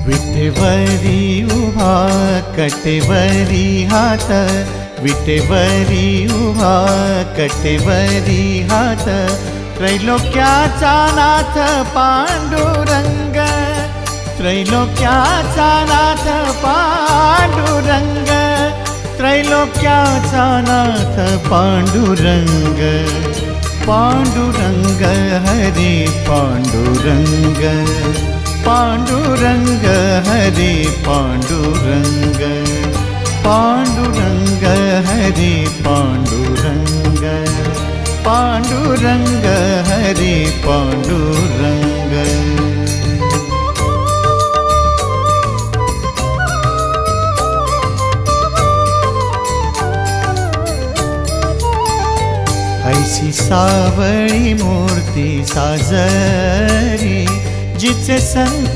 विटेवरी उभा कटेवरी हात, विटेवरी उभा कटेवरी हात, त्रैलोक्याचा नाथ पांडुरंग, त्रैलोक्याचा नाथ पांडुरंग, त्रैलोक्याचा नाथ पांडुरंग, पांडुरंग हरी पांडुरंग, पांडुरंग हरी पांडुरंग, पांडुरंग हरी पांडुरंग, पांडुरंग हरी पांडुरंग। ऐसी सावळी मूर्ती साजरी जिचे संत